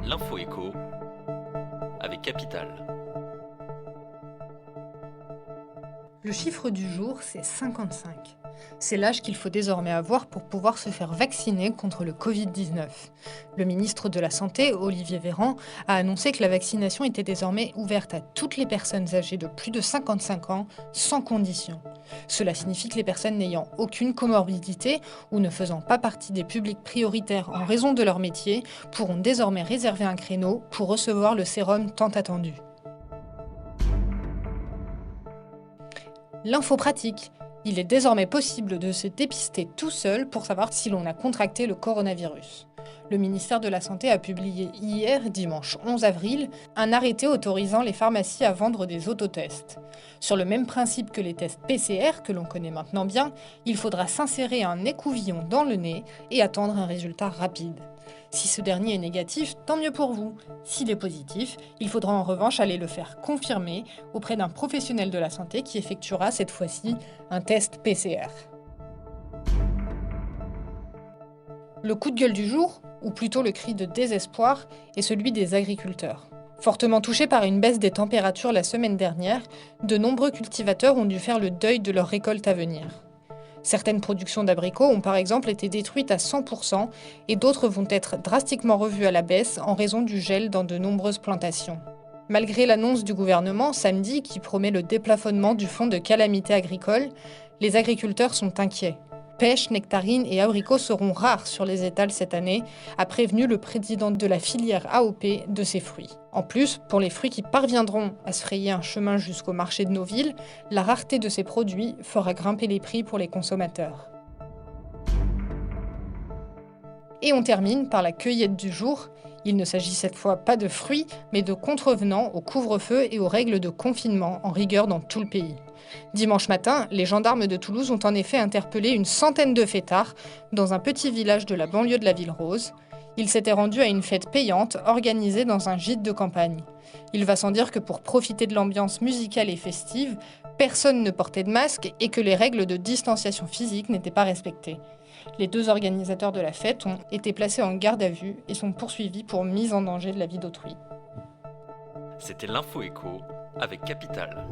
L'info écho avec Capital. Le chiffre du jour, c'est 55. C'est l'âge qu'il faut désormais avoir pour pouvoir se faire vacciner contre le Covid-19. Le ministre de la Santé, Olivier Véran, a annoncé que la vaccination était désormais ouverte à toutes les personnes âgées de plus de 55 ans, sans condition. Cela signifie que les personnes n'ayant aucune comorbidité ou ne faisant pas partie des publics prioritaires en raison de leur métier pourront désormais réserver un créneau pour recevoir le sérum tant attendu. L'info pratique. Il est désormais possible de se dépister tout seul pour savoir si l'on a contracté le coronavirus. Le ministère de la Santé a publié hier, dimanche 11 avril, un arrêté autorisant les pharmacies à vendre des autotests. Sur le même principe que les tests PCR, que l'on connaît maintenant bien, il faudra s'insérer un écouvillon dans le nez et attendre un résultat rapide. Si ce dernier est négatif, tant mieux pour vous. S'il est positif, il faudra en revanche aller le faire confirmer auprès d'un professionnel de la santé qui effectuera cette fois-ci un test PCR. Le coup de gueule du jour, ou plutôt le cri de désespoir, est celui des agriculteurs. Fortement touchés par une baisse des températures la semaine dernière, de nombreux cultivateurs ont dû faire le deuil de leur récolte à venir. Certaines productions d'abricots ont par exemple été détruites à 100% et d'autres vont être drastiquement revues à la baisse en raison du gel dans de nombreuses plantations. Malgré l'annonce du gouvernement samedi qui promet le déplafonnement du fonds de calamité agricole, les agriculteurs sont inquiets. Pêche, nectarines et abricots seront rares sur les étals cette année, a prévenu le président de la filière AOP de ces fruits. En plus, pour les fruits qui parviendront à se frayer un chemin jusqu'au marché de nos villes, la rareté de ces produits fera grimper les prix pour les consommateurs. Et on termine par la cueillette du jour. Il ne s'agit cette fois pas de fruits, mais de contrevenants au couvre-feu et aux règles de confinement en vigueur dans tout le pays. Dimanche matin, les gendarmes de Toulouse ont en effet interpellé une centaine de fêtards dans un petit village de la banlieue de la Ville Rose. Ils s'étaient rendus à une fête payante organisée dans un gîte de campagne. Il va sans dire que pour profiter de l'ambiance musicale et festive, personne ne portait de masque et que les règles de distanciation physique n'étaient pas respectées. Les deux organisateurs de la fête ont été placés en garde à vue et sont poursuivis pour mise en danger de la vie d'autrui. C'était l'info écho avec Capital.